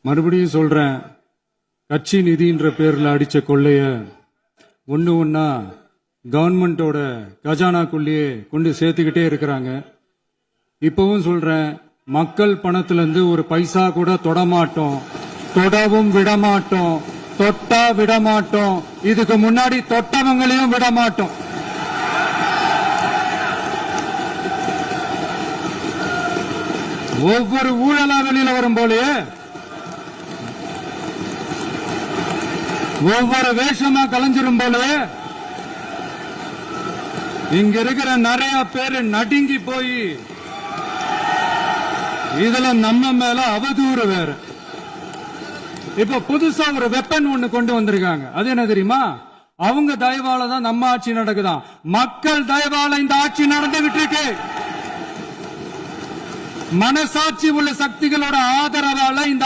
மறுபடியும் சொல்றேன், கட்சி நிதின்ற பேர்ல அடிச்ச கொள்ளைய ஒண்ணு ஒன்னா கவர்மெண்டோட கஜானாக்குள்ளேயே கொண்டு சேர்த்துக்கிட்டே இருக்கிறாங்க. இப்பவும் சொல்றேன், மக்கள் பணத்துல இருந்து ஒரு பைசா கூட தொடமாட்டோம், தொடவும் விடமாட்டோம், தொட்டா விடமாட்டோம், இதுக்கு முன்னாடி தொட்டவங்களையும் விடமாட்டோம். ஒவ்வொரு ஊழலா வெளியில வரும் போலயே ஒவ்வொரு வேஷமா கலைஞ்சிரும் போலயே இங்க இருக்கிற நிறைய பேரு நடுங்கி போய் இதுல நம்ம மேல அவதூறு வேற. இப்ப புதுசா ஒரு வெப்பன் ஒண்ணு கொண்டு வந்திருக்காங்க. அது என்ன தெரியுமா? அவங்க தயவால தான் நம்ம ஆட்சி நடக்குதான். மக்கள் தயவால இந்த ஆட்சி நடந்துகிட்டு இருக்கு. மனசாட்சி உள்ள சக்திகளோட ஆதரவால இந்த